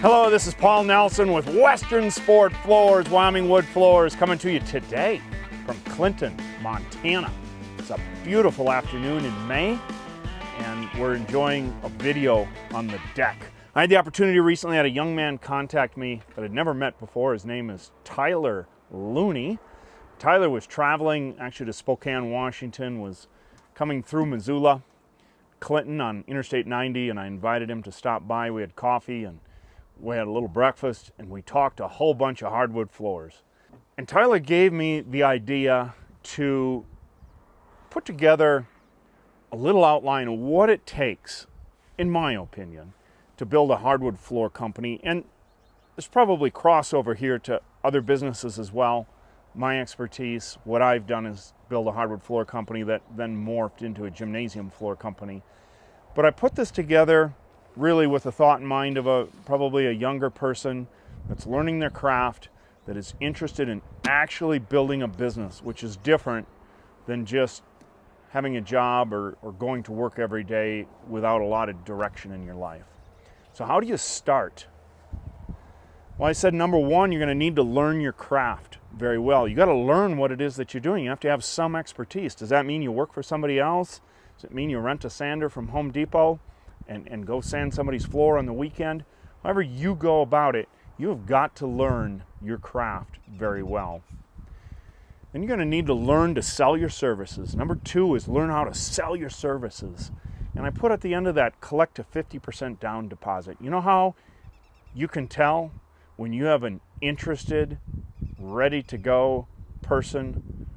Hello, this is Paul Nelson with Western Sport Floors, Wyoming Wood Floors, coming to you today from Clinton, Montana. It's a beautiful afternoon in May, and we're enjoying a video on the deck. I had the opportunity recently, I had a young man contact me that I'd never met before. His name is Tyler Looney. Tyler was traveling actually to Spokane, Washington, was coming through Missoula, Clinton on Interstate 90, and I invited him to stop by. We had coffee and we had a little breakfast, and we talked a whole bunch of hardwood floors. And Tyler gave me the idea to put together a little outline of what it takes, in my opinion, to build a hardwood floor company. And there's probably crossover here to other businesses as well. My expertise, what I've done is build a hardwood floor company that then morphed into a gymnasium floor company. But I put this together really with the thought in mind of probably a younger person that's learning their craft, that is interested in actually building a business, which is different than just having a job or going to work every day without a lot of direction in your life. So how do you start? Well, I said number one, you're going to need to learn your craft very well. You got to learn what it is that you're doing. You have to have some expertise. Does that mean you work for somebody else? Does it mean you rent a sander from Home Depot and go sand somebody's floor on the weekend? However you go about it, you have got to learn your craft very well. Then you're going to need to learn to sell your services. Number two is learn how to sell your services. And I put at the end of that, collect a 50% down deposit. You know how you can tell when you have an interested, ready to go person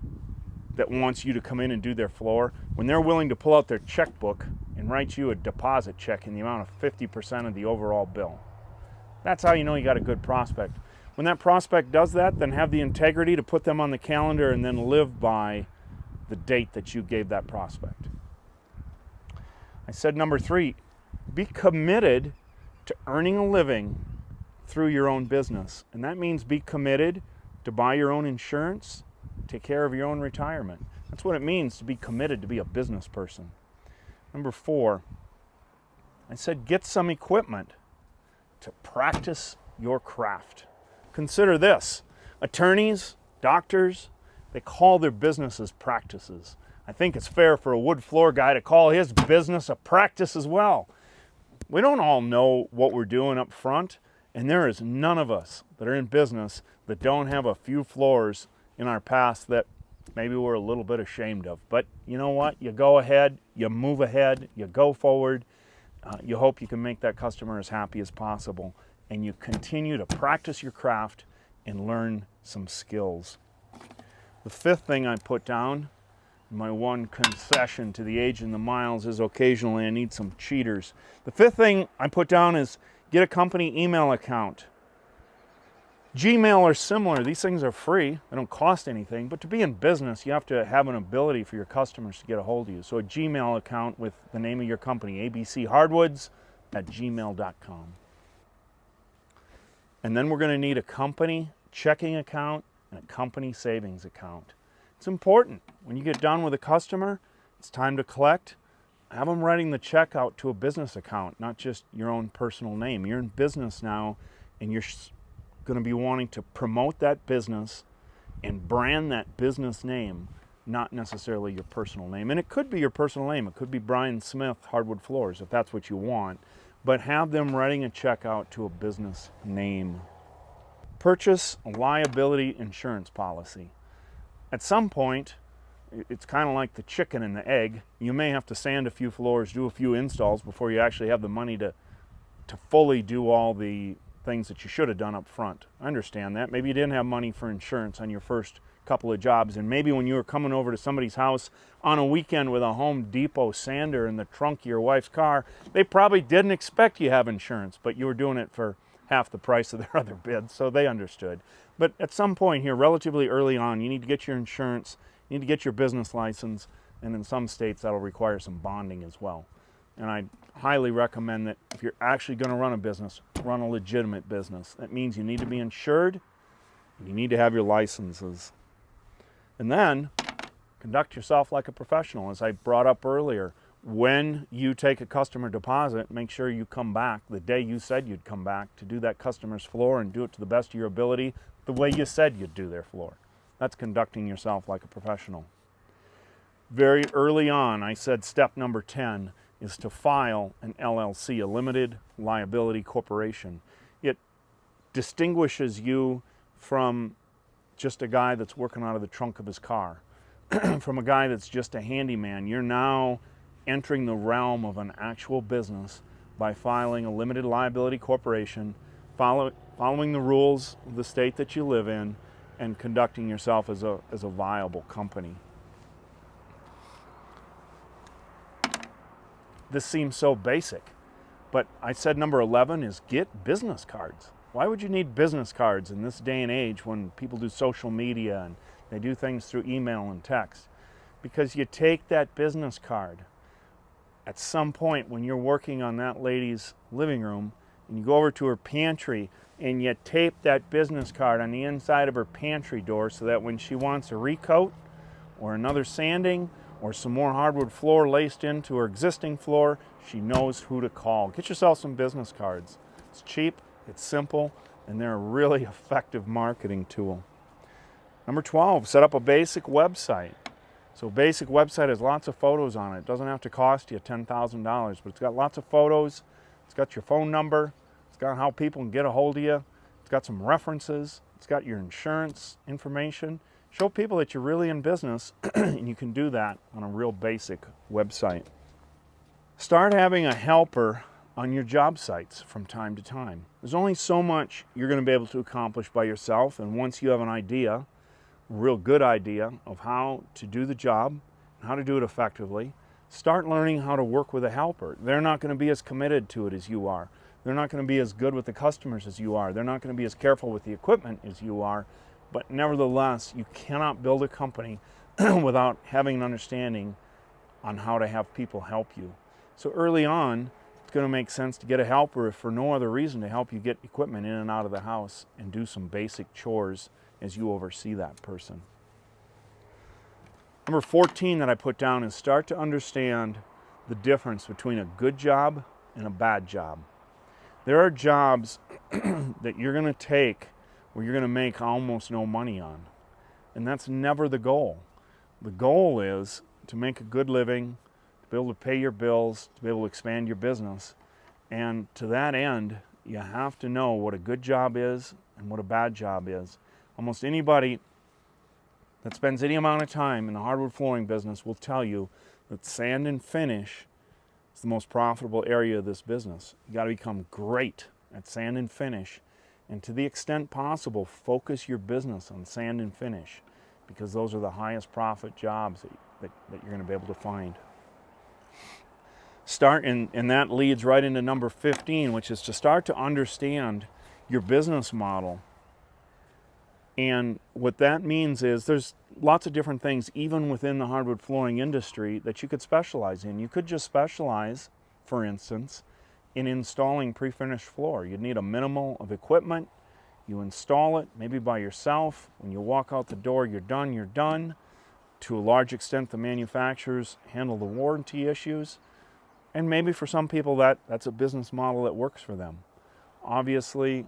that wants you to come in and do their floor? When they're willing to pull out their checkbook and write you a deposit check in the amount of 50% of the overall bill. That's how you know you got a good prospect. When that prospect does that, then have the integrity to put them on the calendar and then live by the date that you gave that prospect. I said number three, be committed to earning a living through your own business. And that means be committed to buy your own insurance, take care of your own retirement. That's what it means to be committed to be a business person. Number four, I said get some equipment to practice your craft. Consider this, attorneys, doctors, they call their businesses practices. I think it's fair for a wood floor guy to call his business a practice as well. We don't all know what we're doing up front, and there is none of us that are in business that don't have a few floors in our past that maybe we're a little bit ashamed of. But you know what? You go ahead, you move ahead, you go forward. You hope you can make that customer as happy as possible, and you continue to practice your craft and learn some skills. The fifth thing I put down, my one concession to the age and the miles, is occasionally I need some cheaters. The fifth thing I put down is get a company email account. Gmail or similar, these things are free, they don't cost anything, but to be in business, you have to have an ability for your customers to get a hold of you. So a Gmail account with the name of your company, abchardwoods@gmail.com. And then we're going to need a company checking account and a company savings account. It's important. When you get done with a customer, it's time to collect. Have them writing the check out to a business account, not just your own personal name. You're in business now, and you're going to be wanting to promote that business and brand that business name, not necessarily your personal name. And it could be your personal name. It could be Brian Smith, Hardwood Floors, if that's what you want. But have them writing a check out to a business name. Purchase a liability insurance policy. At some point, it's kind of like the chicken and the egg. You may have to sand a few floors, do a few installs before you actually have the money to fully do all the things that you should have done up front. I understand that. Maybe you didn't have money for insurance on your first couple of jobs, and maybe when you were coming over to somebody's house on a weekend with a Home Depot sander in the trunk of your wife's car, they probably didn't expect you to have insurance, but you were doing it for half the price of their other bids, so they understood. But at some point here, relatively early on, you need to get your insurance, you need to get your business license, and in some states that'll require some bonding as well. And I highly recommend that if you're actually going to run a business, run a legitimate business. That means you need to be insured, and you need to have your licenses. And then conduct yourself like a professional. As I brought up earlier, when you take a customer deposit, make sure you come back the day you said you'd come back to do that customer's floor and do it to the best of your ability, the way you said you'd do their floor. That's conducting yourself like a professional. Very early on, I said step number 10 is to file an LLC, a limited liability corporation. It distinguishes you from just a guy that's working out of the trunk of his car, from a guy that's just a handyman. You're now entering the realm of an actual business by filing a limited liability corporation, following the rules of the state that you live in, and conducting yourself as a viable company. This seems so basic, but I said number 11 is get business cards. Why would you need business cards in this day and age when people do social media and they do things through email and text? Because you take that business card at some point when you're working on that lady's living room and you go over to her pantry and you tape that business card on the inside of her pantry door so that when she wants a recoat or another sanding or some more hardwood floor laced into her existing floor, she knows who to call. Get yourself some business cards. It's cheap, it's simple, and they're a really effective marketing tool. Number 12, set up a basic website. So a basic website has lots of photos on it. It doesn't have to cost you $10,000, but it's got lots of photos. It's got your phone number. It's got how people can get a hold of you. It's got some references. It's got your insurance information. Show people that you're really in business, and you can do that on a real basic website. Start having a helper on your job sites from time to time. There's only so much you're going to be able to accomplish by yourself, and once you have an idea, a real good idea of how to do the job, and how to do it effectively, start learning how to work with a helper. They're not going to be as committed to it as you are. They're not going to be as good with the customers as you are. They're not going to be as careful with the equipment as you are. But nevertheless, you cannot build a company without having an understanding on how to have people help you. So early on, it's going to make sense to get a helper if for no other reason to help you get equipment in and out of the house and do some basic chores as you oversee that person. Number 14 that I put down is start to understand the difference between a good job and a bad job. There are jobs that you're going to take where you're going to make almost no money on. And that's never the goal. The goal is to make a good living, to be able to pay your bills, to be able to expand your business. And to that end, you have to know what a good job is and what a bad job is. Almost anybody that spends any amount of time in the hardwood flooring business will tell you that sand and finish is the most profitable area of this business. You got to become great at sand and finish. And to the extent possible, focus your business on sand and finish, because those are the highest profit jobs that you're going to be able to find. And that leads right into number 15, which is to start to understand your business model. And what that means is there's lots of different things, even within the hardwood flooring industry, that you could specialize in. You could just specialize, for instance, in installing pre-finished floor. You'd need a minimal of equipment. You install it, maybe by yourself. When you walk out the door, you're done, you're done. To a large extent, the manufacturers handle the warranty issues. And maybe for some people that's a business model that works for them. Obviously,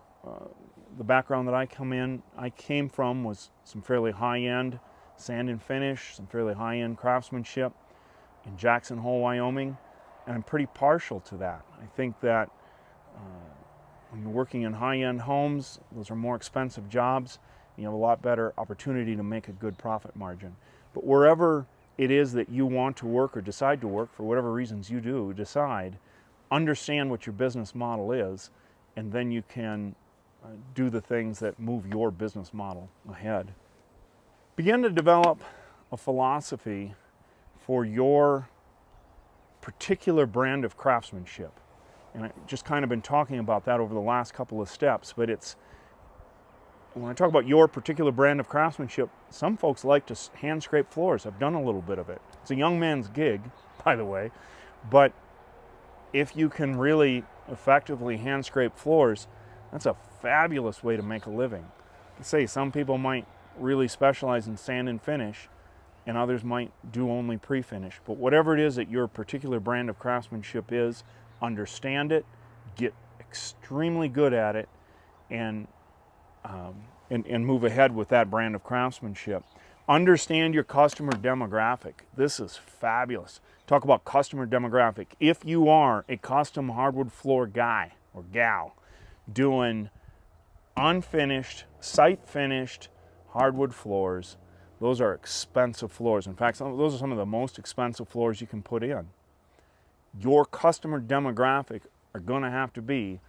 the background that I came from was some fairly high-end sand and finish, some fairly high-end craftsmanship in Jackson Hole, Wyoming. And I'm pretty partial to that. I think that when you're working in high-end homes, those are more expensive jobs. You have a lot better opportunity to make a good profit margin. But wherever it is that you want to work or decide to work, for whatever reasons you do decide, understand what your business model is, and then you can do the things that move your business model ahead. Begin to develop a philosophy for your particular brand of craftsmanship. And I've just kind of been talking about that over the last couple of steps, but when I talk about your particular brand of craftsmanship, some folks like to hand scrape floors. I've done a little bit of it. It's a young man's gig, by the way, but if you can really effectively hand scrape floors, that's a fabulous way to make a living. Let's say some people might really specialize in sand and finish. and others might do only pre-finish. But whatever it is that your particular brand of craftsmanship is, understand it, get extremely good at it, and move ahead with that brand of craftsmanship. Understand your customer demographic. This is fabulous. Talk about customer demographic. If you are a custom hardwood floor guy or gal doing unfinished, site finished hardwood floors, those are expensive floors. In fact, those are some of the most expensive floors you can put in. Your customer demographic are going to have to be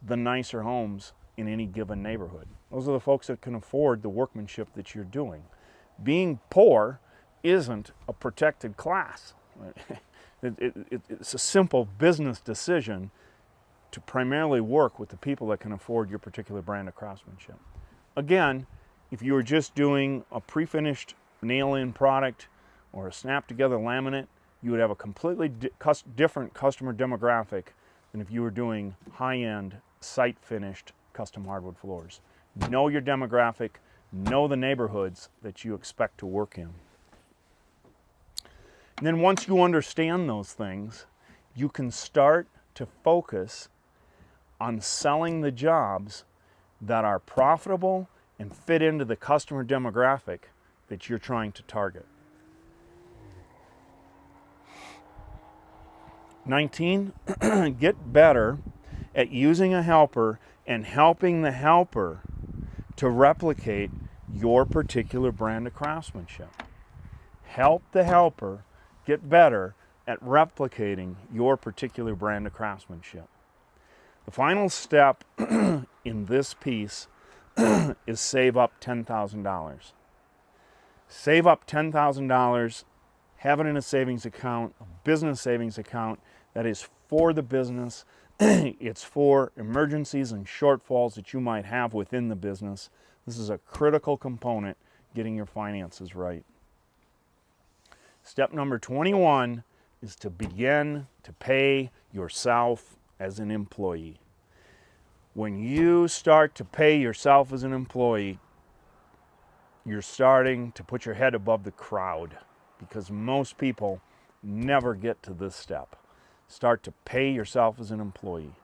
the nicer homes in any given neighborhood. Those are the folks that can afford the workmanship that you're doing. Being poor isn't a protected class. It's a simple business decision to primarily work with the people that can afford your particular brand of craftsmanship. Again, if you were just doing a pre-finished nail-in product or a snap-together laminate, you would have a completely different customer demographic than if you were doing high-end, site-finished custom hardwood floors. Know your demographic, know the neighborhoods that you expect to work in. And then once you understand those things, you can start to focus on selling the jobs that are profitable and fit into the customer demographic that you're trying to target. 19, get better at using a helper and helping the helper to replicate your particular brand of craftsmanship. Help the helper get better at replicating your particular brand of craftsmanship. The final step in this piece is save up $10,000. Save up $10,000, have it in a savings account, a business savings account that is for the business. It's for emergencies and shortfalls that you might have within the business. This is a critical component getting your finances right. Step number 21 is to begin to pay yourself as an employee. When you start to pay yourself as an employee, you're starting to put your head above the crowd, because most people never get to this step. Start to pay yourself as an employee.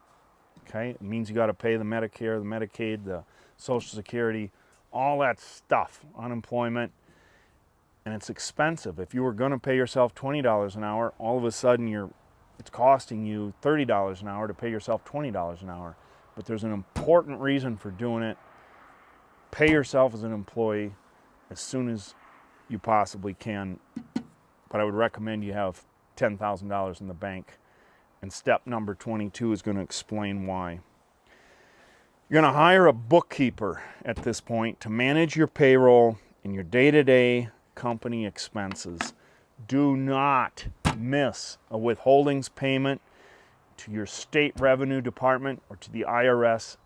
Okay? It means you got to pay the Medicare, the Medicaid, the Social Security, all that stuff, unemployment, and it's expensive. If you were going to pay yourself $20 an hour, all of a sudden it's costing you $30 an hour to pay yourself $20 an hour. But there's an important reason for doing it. Pay yourself as an employee as soon as you possibly can. But I would recommend you have $10,000 in the bank. And step number 22 is going to explain why. You're going to hire a bookkeeper at this point to manage your payroll and your day-to-day company expenses. Do not miss a withholdings payment to your state revenue department or to the IRS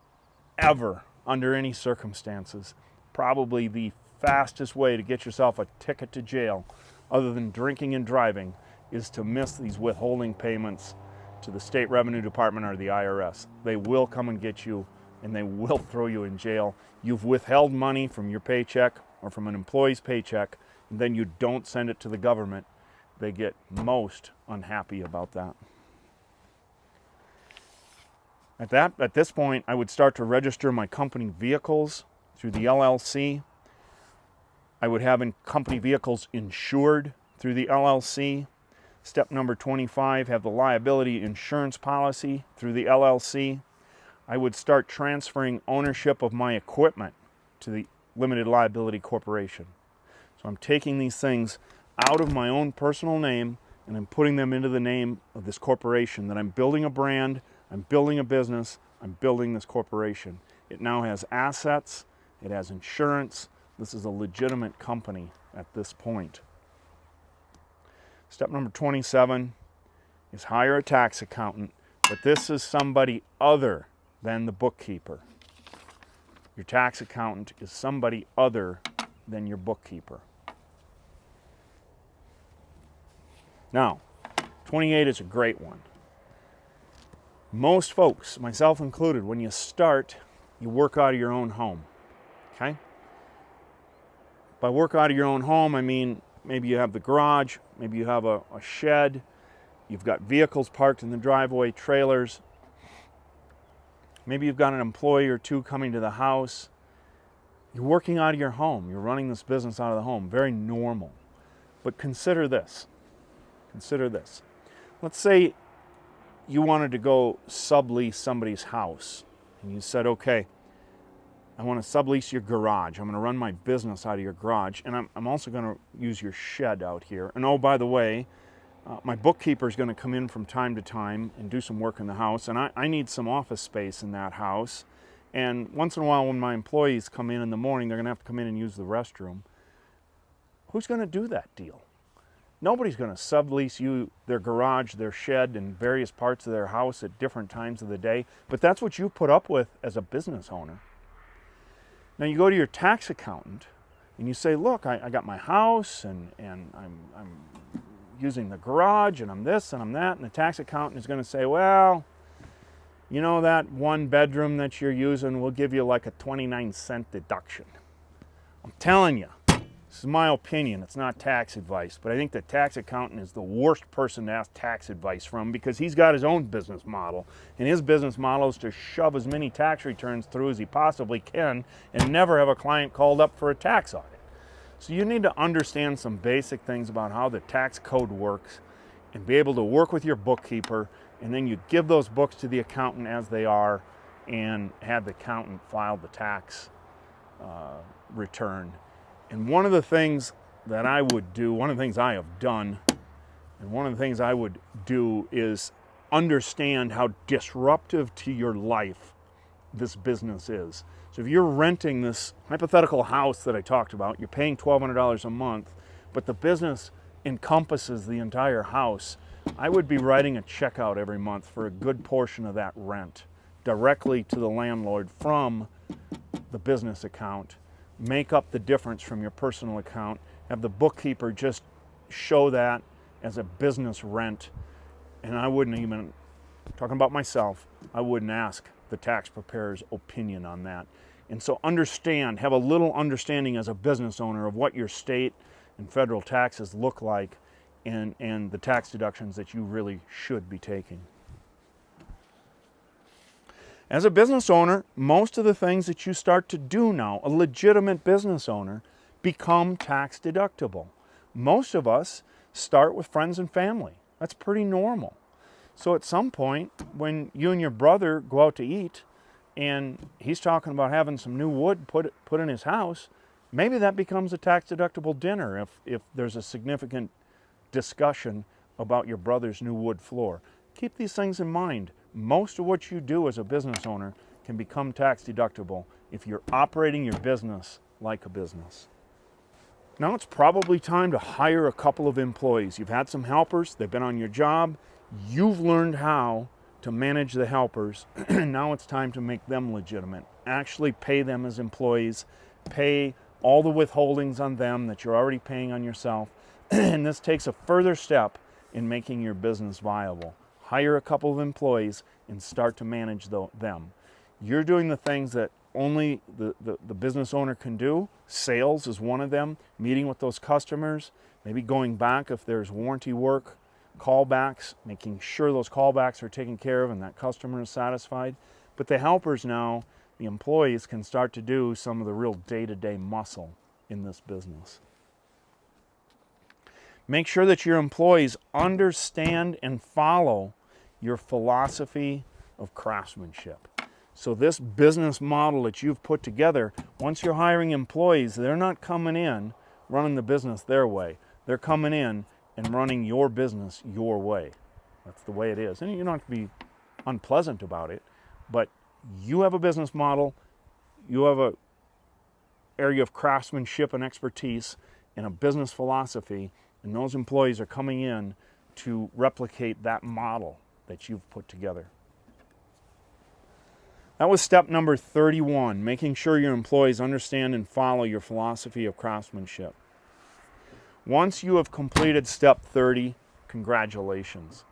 ever, under any circumstances. Probably the fastest way to get yourself a ticket to jail, other than drinking and driving, is to miss these withholding payments to the state revenue department or the IRS. They will come and get you, and they will throw you in jail. You've withheld money from your paycheck or from an employee's paycheck, and then you don't send it to the government. They get most unhappy about that. At this point, I would start to register my company vehicles through the LLC. I would have company vehicles insured through the LLC. Step number 25, have the liability insurance policy through the LLC. I would start transferring ownership of my equipment to the limited liability corporation. So I'm taking these things out of my own personal name and I'm putting them into the name of this corporation, that I'm building a brand, I'm building a business, I'm building this corporation. It now has assets, it has insurance. This is a legitimate company at this point. Step number 27 is hire a tax accountant, but this is somebody other than the bookkeeper. Your tax accountant is somebody other than your bookkeeper. Now, 28 is a great one. Most folks, myself included, when you start, you work out of your own home. Okay? By work out of your own home, I mean maybe you have the garage, maybe you have a shed, you've got vehicles parked in the driveway, trailers. Maybe you've got an employee or two coming to the house. You're working out of your home. You're running this business out of the home. Very normal. But consider this. Consider this. Let's say you wanted to go sublease somebody's house. And you said, okay, I want to sublease your garage. I'm going to run my business out of your garage. And I'm also going to use your shed out here. And oh, by the way, my bookkeeper is going to come in from time to time and do some work in the house. And I need some office space in that house. And once in a while when my employees come in the morning, they're going to have to come in and use the restroom. Who's going to do that deal? Nobody's going to sublease you their garage, their shed, and various parts of their house at different times of the day. But that's what you put up with as a business owner. Now you go to your tax accountant and you say, look, I got my house and I'm using the garage and I'm this and I'm that. And the tax accountant is going to say, well, you know, that one bedroom that you're using, we'll give you like a 29-cent deduction. I'm telling you, this is my opinion. It's not tax advice, but I think the tax accountant is the worst person to ask tax advice from because he's got his own business model. And his business model is to shove as many tax returns through as he possibly can and never have a client called up for a tax audit. So you need to understand some basic things about how the tax code works and be able to work with your bookkeeper, and then you give those books to the accountant as they are and have the accountant file the tax return. And one of the things that I would do, one of the things I have done, and one of the things I would do is understand how disruptive to your life this business is. So if you're renting this hypothetical house that I talked about, you're paying $1,200 a month, but the business encompasses the entire house, I would be writing a check out every month for a good portion of that rent directly to the landlord from the business account. Make up the difference from your personal account. Have the bookkeeper just show that as a business rent. And I wouldn't even, talking about myself, I wouldn't ask the tax preparer's opinion on that. And so understand, have a little understanding as a business owner of what your state and federal taxes look like and the tax deductions that you really should be taking. As a business owner, most of the things that you start to do now, a legitimate business owner, become tax deductible. Most of us start with friends and family. That's pretty normal. So at some point, when you and your brother go out to eat and he's talking about having some new wood put in his house, maybe that becomes a tax deductible dinner if there's a significant discussion about your brother's new wood floor. Keep these things in mind. Most of what you do as a business owner can become tax deductible if you're operating your business like a business. Now it's probably time to hire a couple of employees. You've had some helpers, they've been on your job, you've learned how to manage the helpers, and now it's time to make them legitimate. Actually pay them as employees, pay all the withholdings on them that you're already paying on yourself, and this takes a further step in making your business viable. Hire a couple of employees and start to manage them. You're doing the things that only the business owner can do. Sales is one of them. Meeting with those customers, maybe going back if there's warranty work, callbacks, making sure those callbacks are taken care of and that customer is satisfied. But the helpers now, the employees, can start to do some of the real day-to-day muscle in this business. Make sure that your employees understand and follow your philosophy of craftsmanship. So this business model that you've put together, once you're hiring employees, they're not coming in running the business their way. They're coming in and running your business your way. That's the way it is. And you don't have to be unpleasant about it, but you have a business model, you have an area of craftsmanship and expertise and a business philosophy, and those employees are coming in to replicate that model that you've put together. That was step number 31, making sure your employees understand and follow your philosophy of craftsmanship. Once you have completed step 30, congratulations.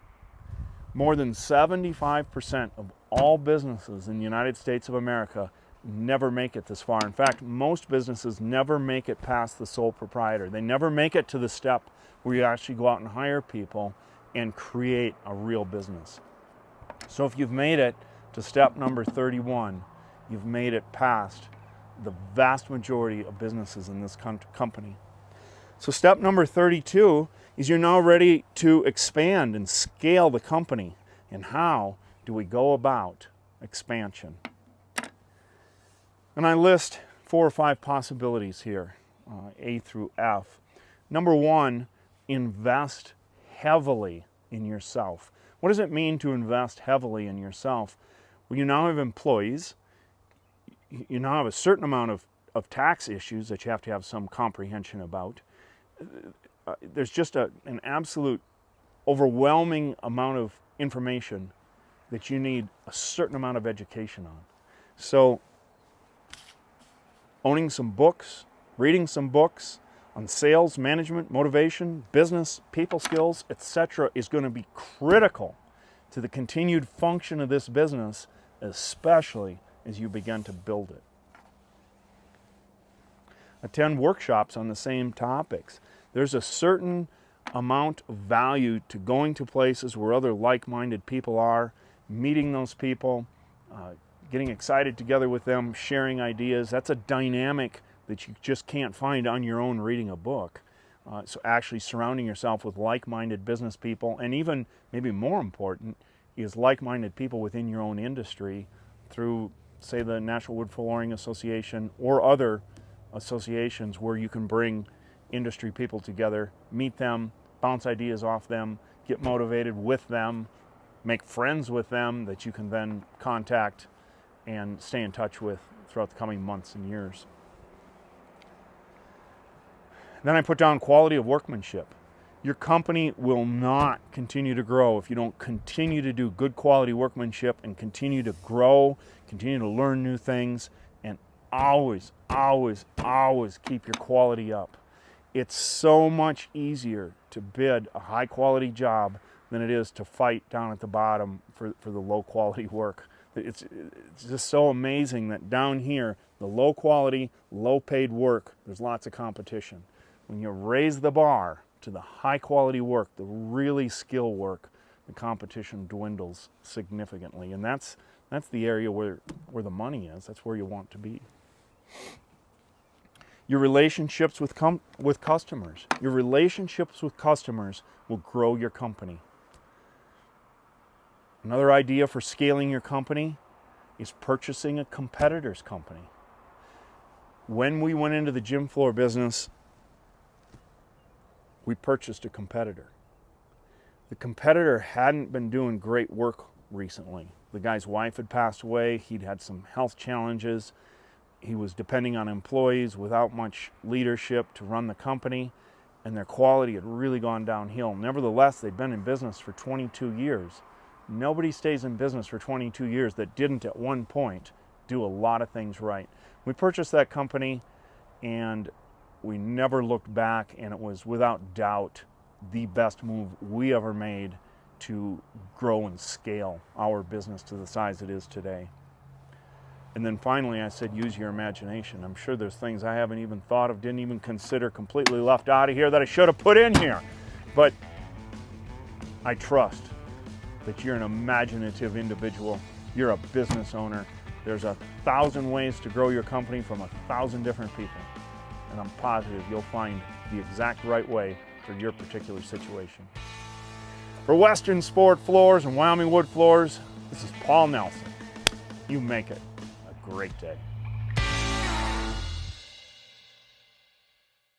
More than 75% of all businesses in the United States of America never make it this far. In fact, most businesses never make it past the sole proprietor. They never make it to the step where you actually go out and hire people and create a real business. So if you've made it to step number 31, you've made it past the vast majority of businesses in this company. So step number 32 is you're now ready to expand and scale the company. And how do we go about expansion? And I list 4 or 5 possibilities here, A through F. Number 1, invest heavily in yourself. What does it mean to invest heavily in yourself? Well, you now have employees. You now have a certain amount of tax issues that you have to have some comprehension about. There's just an absolute overwhelming amount of information that you need a certain amount of education on. So owning some books, reading some books on sales, management, motivation, business, people skills, etc. is going to be critical to the continued function of this business, especially as you begin to build it. Attend workshops on the same topics. There's a certain amount of value to going to places where other like-minded people are, meeting those people, getting excited together with them, sharing ideas. That's a dynamic that you just can't find on your own reading a book. So actually surrounding yourself with like-minded business people, and even maybe more important is like-minded people within your own industry through, say, the Natural Wood Flooring Association or other associations where you can bring industry people together, meet them, bounce ideas off them, get motivated with them, make friends with them that you can then contact and stay in touch with throughout the coming months and years. Then I put down quality of workmanship. Your company will not continue to grow if you don't continue to do good quality workmanship and continue to grow, continue to learn new things, and always, always, always keep your quality up. It's so much easier to bid a high quality job than it is to fight down at the bottom for the low quality work. It's just so amazing that down here, the low quality, low paid work, there's lots of competition. When you raise the bar to the high quality work, the really skill work, the competition dwindles significantly. And that's the area where the money is. That's where you want to be. Your relationships with customers. Your relationships with customers will grow your company. Another idea for scaling your company is purchasing a competitor's company. When we went into the gym floor business, we purchased a competitor. The competitor hadn't been doing great work recently. The guy's wife had passed away. He'd had some health challenges. He was depending on employees without much leadership to run the company, and their quality had really gone downhill. Nevertheless, they'd been in business for 22 years. Nobody stays in business for 22 years that didn't at one point do a lot of things right. We purchased that company and we never looked back, and it was without doubt the best move we ever made to grow and scale our business to the size it is today. And then finally I said, use your imagination. I'm sure there's things I haven't even thought of, didn't even consider, completely left out of here that I should have put in here. But I trust that you're an imaginative individual. You're a business owner. There's 1,000 ways to grow your company from 1,000 different people. And I'm positive you'll find the exact right way for your particular situation. For Western Sport Floors and Wyoming Wood Floors, this is Paul Nelson. You make it a great day.